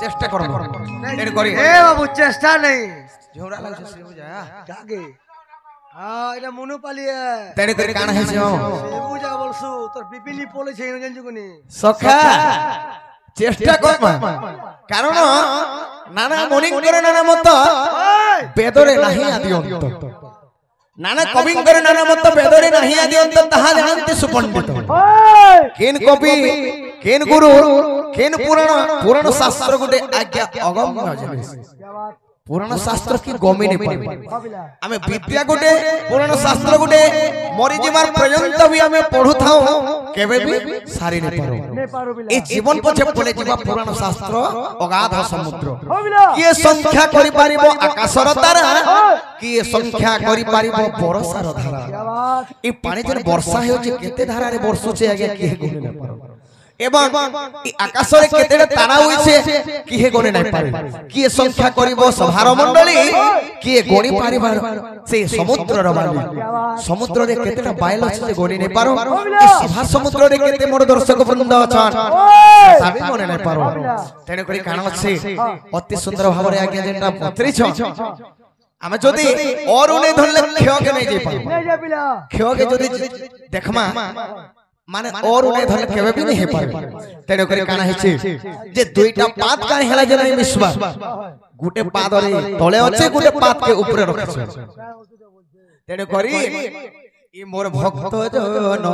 चेष्टा करो तेरे करी ए बाबू चेष्टा नहीं झोरा लाग से बुझा जागे हां এটা মনোপালি है तेरे करी कान है से বুঝা বলছু তোর বিপিনি পলেছে জানজুকুনি सखा चेष्टा कर कारण नाना मनिंग करे नाना मत बेदरे नाही आदियंत नाना कविंग करे नाना मत बेदरे नाही आदियंत ताहा जानते सुपंडित केन कवि केन गुरु केन पुराण शास्त्र गुटे आज्ञा अगम्य जिनिस पुराण शास्त्र की गमी नहीं पाई आमे विद्या गुटे पुराण शास्त्र गुटे मरि जीवार पर्यंत भी आमे पढु थाओ केबे भी सारी नहीं पारो ए जीवन पछे पले जीवा पुराण शास्त्र अगाध समुद्र किए संख्या करि पारिबो आकाशर तारा किए संख्या करि पारिबो बरसार धारा ए पानी जन वर्षा हेउ जे केते धारा रे वर्षुचे आगे किए गुने न पारो एवं आकाश रे केतेडा तारा होइछे किहे गणे नै पारे किए संख्या करिवो सभार मंडली किए गणी पारिबार से समुद्र र बाली समुद्र रे केतेडा बायल अछि जे गणी नै पारो सभा समुद्र रे केते मोर दर्शक वृंद अछन साबे गणे नै पारो तेने करी कान अछि अति सुंदर भाव रे आज्ञा जेटा पत्री छ आमे जदी और उने धरले ख्यो के नै जे पारो ख्यो के जदी देखमा माने और उन्हें धरले केबे भी नहीं पारे तेने करे काना हेछि जे दुईटा पात का हेला जे नहीं मिसबा गुटे पाद रे तळे अछि गुटे पात के ऊपर रखछ तेने करी ई मोर भक्त जन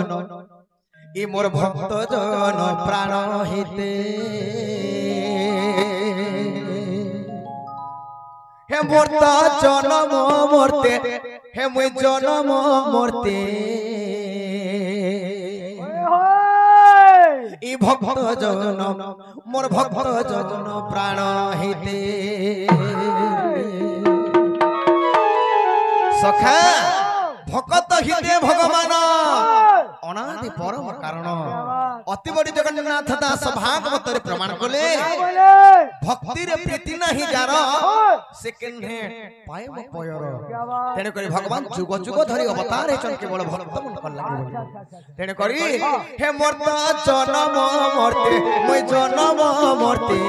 ई मोर भक्त जन प्राण हिते हे मोर त जन्म मरते हे मुई जन्म मरते ई भक्त जन मोर भक्त जन प्राण हिते सखा भक्त हिते भगवान अनादि परम कारण अति बड़ी जगन्नाथ दास भागवत रे प्रमाण कले भक्ति रे प्रीति नाही जार से केन्हे पायम पयर तेने करी भगवान जुग जुग धरि अवतार हे चन केवल भक्त मन कर लागे तेने करी हे मोर जन्म मरते मोय जन्म मरते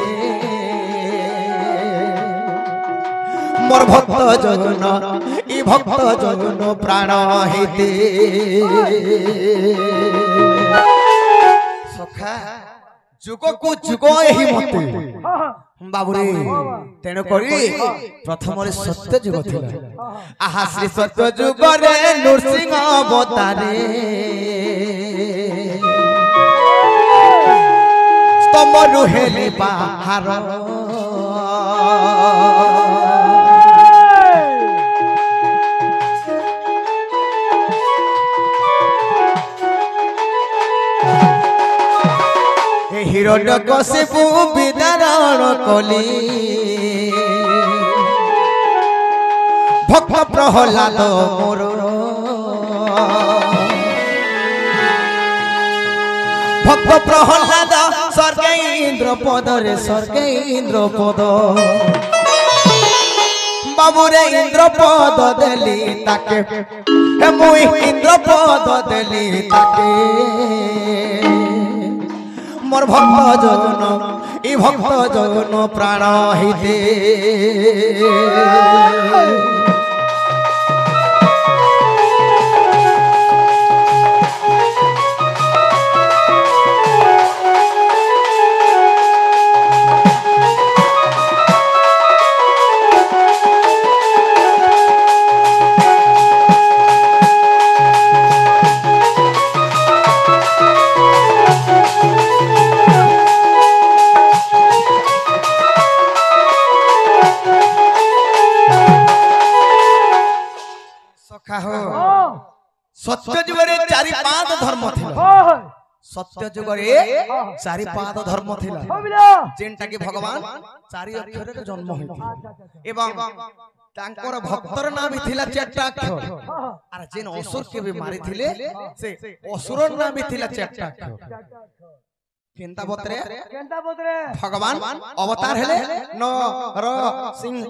मोर भक्त जन ई भक्त जन प्राण हिते सखा जुग को जुग एही मते बाबुरे तेने करी प्रथम रे सत्य जुग थिला आहा श्री सत्य जुग रे नरसिंह अवतारे स्तंभ रुहेली बाहर हिरण्यकशिपु विदारण कली भक्त प्रहलाद मोर भक्त प्रहलाद स्वर्गे इंद्र पद रे स्वर्गे इंद्र पद बाबू रे इंद्र पद देली ताके हे मुई इंद्र पद देली ताके मोर भक्त जन ई भक्त जन प्राण हिते सत्य जुगरे चारि पाद धर्म थिला सत्य जुगरे चारि पाद धर्म थिला जेंटा कि भगवान चारि अक्षर रे जन्म होइथिला एवं तांकर भक्तर नाम भी थिला चारटा अक्षर आर जेन असुर के भी मारि थिले से असुर नाम भी थिला चारटा अक्षर केंता बतरे भगवान अवतार हेले न र सिंह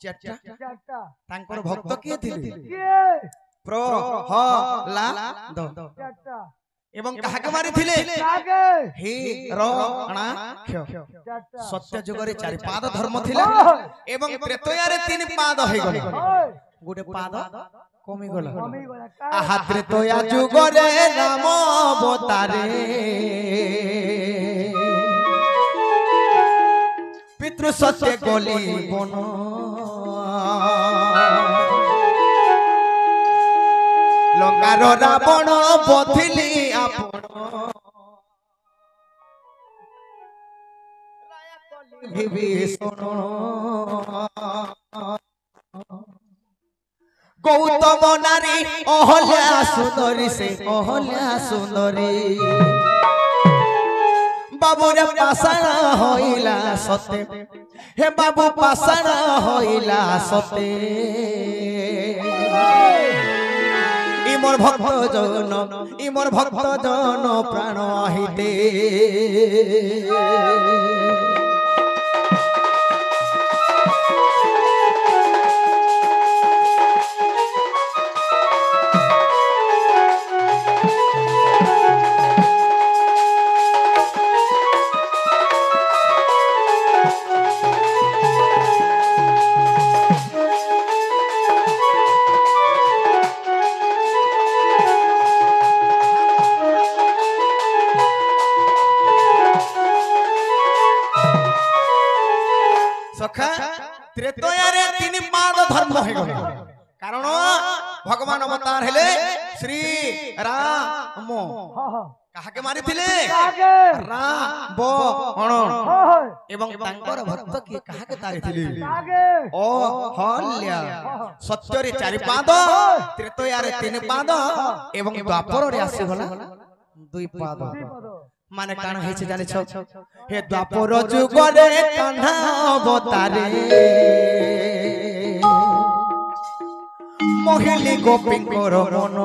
चारटा तांकर भक्त के थिले प्रहलाद এবং কাহাকে মারিଥିଲେ কাকে হিরণ্যাক্ষ সত্য যুগরে চারি পাদ ধর্ম ଥିଲା এবং ত্রেতয়ারে তিନି পাদ ହେଇଗଲା ଗୋଟେ ପାଦ କମିଗଲା ଆହା ତ୍ରେତୟା ଯୁଗରେ ରାମ ଅବତାରେ ପିତୃ ସତ୍ୟ ଗଲି ବନ ଲଙ୍କାର ରାବଣ ବଧିଲି ଆପଣ ବିଭୀଷଣ গৌতম নারী অহল্যা সুন্দরী সে অহল্যা সুন্দরী বাবুরে পাষাণ হইলা সতে হে বাবু পাষাণ হইলা সতে ইমর ভক্ত জন প্রাণ আহিতে ত্রেতয়ারে তিনি পাদ ধর্ম হয়ে গেল কারণ ভগবান অবতার হেলে শ্রী রাম কাহাকে মারিଥିଲେ রাবণ এবং তাঙ্কর ভক্ত কি কাহাকে তারিଥିଲେ অহল্যা সত্যরে চারি পাদ ত্রেতয়ারে তিନି পাদ এবং দ্বাপରରେ আসিগলা দুই পাদ মানে কাণ হইছে জানিছ হে দ্বাপর যুগরে কাহ্না অবতারে মহিলি গোপীঙ্কর মন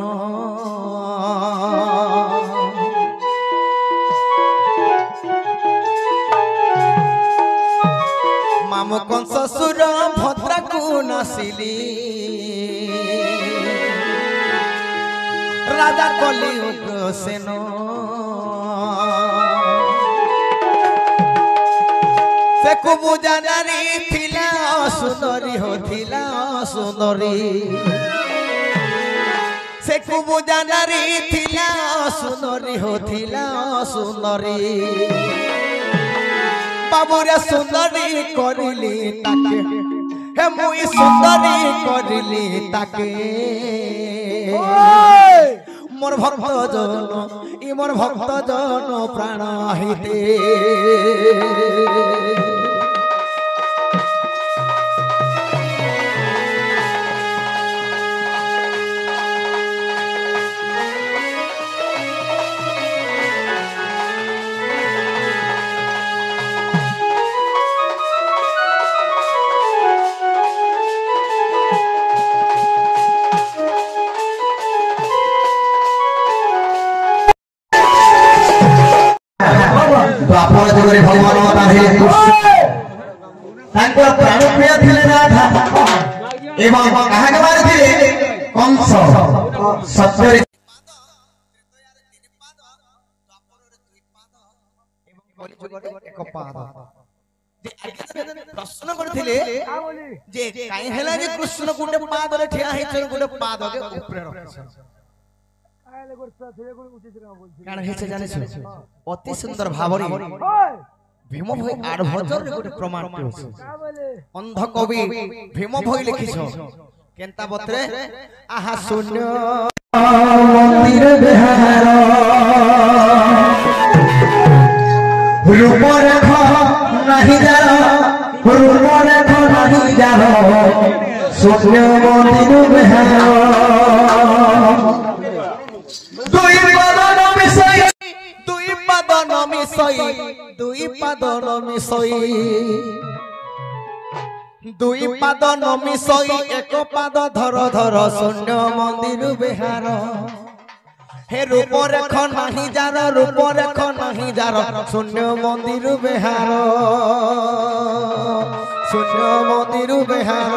মামু কংস সুর ভদ্রাকু নাসিলি রাজা কলিযুগ সেন से कुबुजा नारी थिला सुंदरी हो थिला सुंदरी से कुबुजा नारी थिला सुंदरी हो थिला सुंदरी बाबूरे सुंदरी करिली ताके हे मुई सुंदरी करिली ताके मोर भक्त जन इ मोर भक्त जन प्राण हिते द्वापर जुगरे भगवान अवतार हे तांको प्राण प्रिय थिले राधा एवं काहाके मारिथिले कंस सत्यरे एक पाद प्रश्न करथिले जे काई हेला जे कृष्ण गुटे पाद रे ठिया हेछन गुटे पाद के ऊपर रखछन काण हेছে জানিছ অতি সুন্দর ভাবরে ভীম ভই আড়ভজর রে গোটে প্রমাণ আছে অন্ধ কবি ভীম ভই লিখিছ কেনতা বতরে আহা শূন্য মন্দির বিহার রূপ রেখ নাহি জান রূপ রেখ নাহি জান শূন্য মন্দির বিহার দুই পাদ নমিসই এক পাদ ধর ধর শূন্য মন্দির বিহার হে রূপ রেখ নাহি যার রূপ রেখ নাহি যার শূন্য মন্দির বিহার শূন্য মন্দির বিহার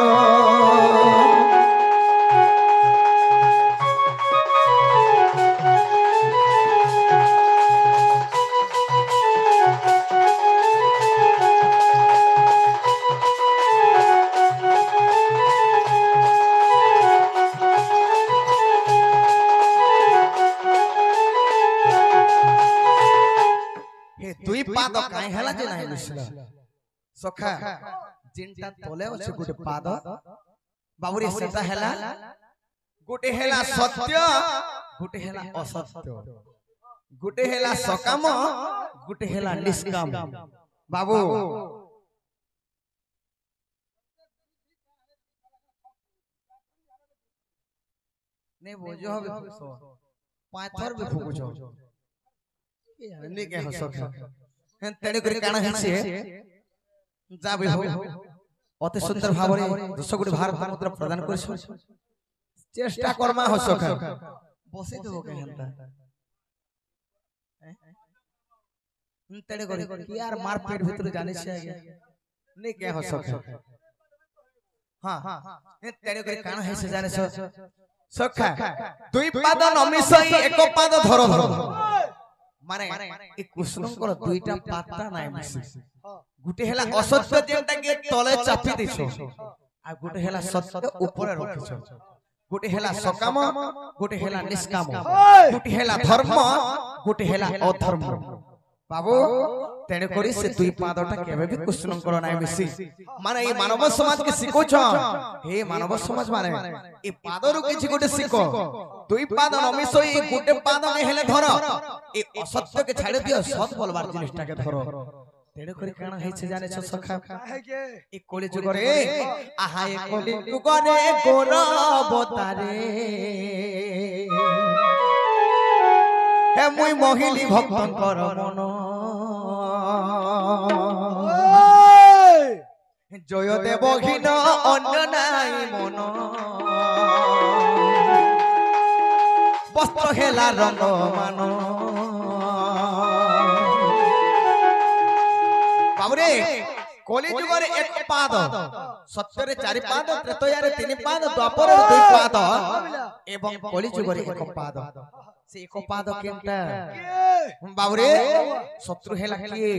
যে নাই মিশলা সখা জিনটা তলে আছে গোটে পাদ বাবুরে সেটা হেলা গোটে হেলা সত্য গোটে হেলা অসত্য গোটে হেলা সকাম গোটে হেলা নিষ্কাম বাবু নে বোঝো হবে পাথর বে ফুকুছো নে কে হসখা হেন তেড়ে করে কানা হিছে যাবে হো অতি সুন্দর ভাবে 10 কোটি ভারত মুদ্রা প্রদান করিছ চেষ্টা করমা হসখা বসে দেবো কেনটা তেড়ে করে কি আর মার পেট ভিতরে জানিস আগে নে কে হসখা হ্যাঁ হেন তেড়ে করে কানা হিছে জানিছ সখা দুই পাদ নমিশই এক পাদ ধর ধর মানে এই কৃষ্ণঙ্কর দুইটা পাতা নাই মিশি গুটে হেলা অসত্য যেটা কে তলে চাপি দিছ আর গুটে হেলা সত্য উপরে রাখিছ গুটে হেলা সকাম গুটে হেলা নিষ্কাম গুটে হেলা ধর্ম গুটে হেলা অধর্ম বাবু তেনে করি সে দুই পাদটা কেবে বি কৃষ্ণঙ্কর নাই মিশি মানে এই মানব সমাজ কে শিখোছ হে মানব সমাজ মানে এই পাদরু কিছু গুটে শিখো দুই পাদ নমিশই গুটে পাদ কে হেলে ধর এই অসত্য কে ছাড়ে দিও সৎ বলবার জিনিসটাকে ধরো তেড়ে করে কানা হইছে জানেছ সখা এই কলি যুগরে আহা এই কলি যুগরে গোর অবতারে হে মুই মহিলি ভক্তঙ্কর মন জয় দেবহীন অন্য নাই মন বস্ত্র হেলা রঙ মান বাবুরে কলি যুগরে এক পাদ সত্যরে চারি পাদ ত্রেতয়ারে তিনি পাদ দ্বাপরের দুই পাদ এবং কলি যুগরে এক পাদ সে এক পাদ কেনটা বাবুরে শত্রু হেলা কি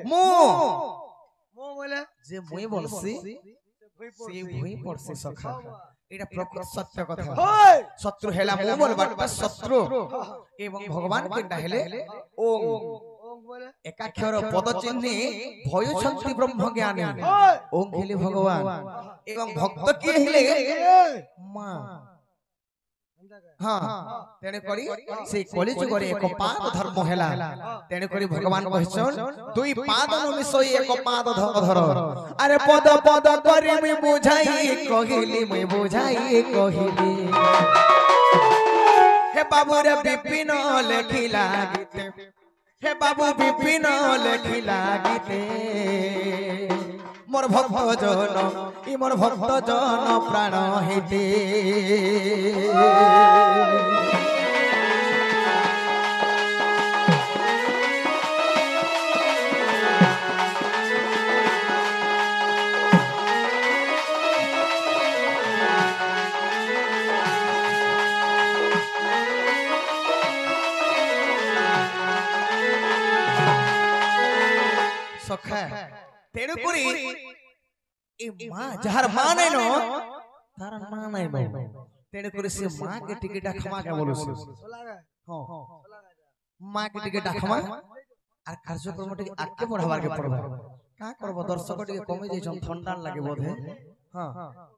মু মু বলে যে মুই বলছি সে ভুই পড়ছে সখা এটা প্রকৃত সত্য কথা শত্রু হেলা মু বলবাটা শত্রু এবং ভগবান কেনটা হেলে ওম একাক্ষর পদ চিহ্নে ভয় শক্তি ব্রহ্ম জ্ঞানী ওম হেলে ভগবান এবং ভক্ত কি হেলে মা হ্যাঁ তেনে করি সেই কলি যুগরে এক পাদ ধর্ম হেলা তেনে করি ভগবান কহিছন দুই পাদ নমিশই এক পাদ ধর আরে পদ পদ করি মুই বুঝাই কহিলি মুই বুঝাই কহিলি হে বাবু রে বিপিন লেখিলা গীতে হে বাবু বিপিন লেখিলা গীতে মোর ভক্ত জন ই মোর ভক্ত জন প্রাণ হিতে সখা তেড়ে করি এই মা যাহার মা নাই ন তার মা নাই ন তেড়ে করি সে মা কে টিকে ডাকমা কে বলছে হ্যাঁ মা কে টিকে ডাকমা আর কার্যক্রমটি আগে পড়াবার কে পড়বা কা করব দর্শক টিকে কমে যাইছন ঠান্ডা লাগে বোধে হ্যাঁ